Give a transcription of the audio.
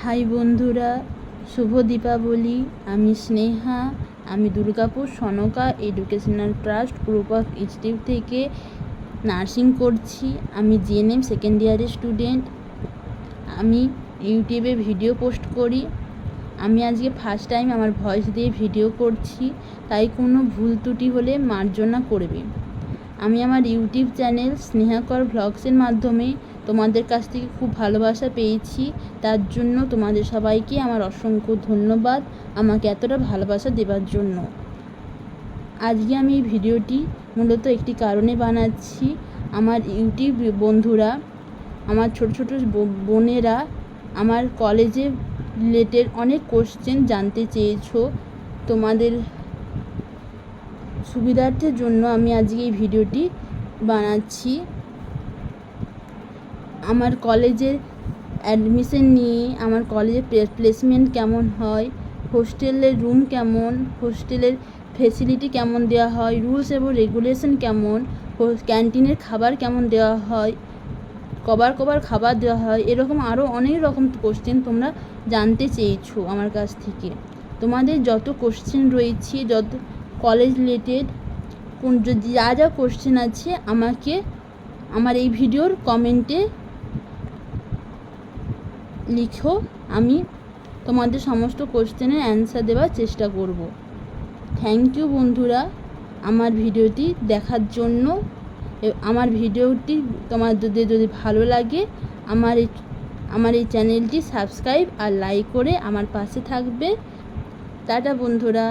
High বন্ধুরা, শুভ দীপাবলি। আমি স্নেহা। আমি Durgapur Sonka educational trust group of institute থেকে নার্সিং করছি। আমি জিএনএম সেকেন্ড ইয়ারের স্টুডেন্ট। আমি ইউটিউবে ভিডিও পোস্ট করি। আমি আজকে ফার্স্ট টাইম আমার ভয়েস দিয়ে ভিডিও করছি, তাই কোনো ভুল ত্রুটি হলে মার্জনা করবে। আমি আমার ইউটিউব চ্যানেল স্নেহাকর ভ্লগসের মাধ্যমে তোমাদের কাছ থেকে খুব ভালোবাসা পেয়েছি। তার জন্য তোমাদের সবাইকে আমার অসংখ্য ধন্যবাদ আমাকে এতটা ভালোবাসা দেওয়ার জন্য। আজকে আমি এই ভিডিওটি মূলত একটি কারণে বানাচ্ছি। আমার ইউটিউব বন্ধুরা, আমার ছোট ছোট বোনেরা আমার কলেজে রিলেটেড অনেক কোশ্চেন জানতে চেয়েছো। তোমাদের সুবিধার্থের জন্য আমি আজকে এই ভিডিওটি বানাচ্ছি। আমার কলেজের অ্যাডমিশন নিয়ে, আমার কলেজের প্লেসমেন্ট কেমন হয়, হোস্টেলের রুম কেমন, হোস্টেলের ফেসিলিটি কেমন দেওয়া হয়, রুলস এবং রেগুলেশন কেমন, ক্যান্টিনের খাবার কেমন দেওয়া হয়, কবার খাবার দেওয়া হয়, এরকম আরও অনেক রকম কোশ্চেন তোমরা জানতে চেয়েছো আমার কাছ থেকে। তোমাদের যত কোশ্চেন রয়েছে, যত কলেজ রিলেটেড যা যা কোশ্চেন আছে আমাকে আমার এই ভিডিওর কমেন্টে লিখো। আমি তোমাদের সমস্ত কোশ্চেনের অ্যান্সার দেওয়ার চেষ্টা করব। থ্যাংক ইউ বন্ধুরা আমার ভিডিওটি দেখার জন্য। আমার ভিডিওটি তোমাদের যদি ভালো লাগে আমার এই চ্যানেলটি সাবস্ক্রাইব আর লাইক করে আমার পাশে থাকবে। টাটা বন্ধুরা।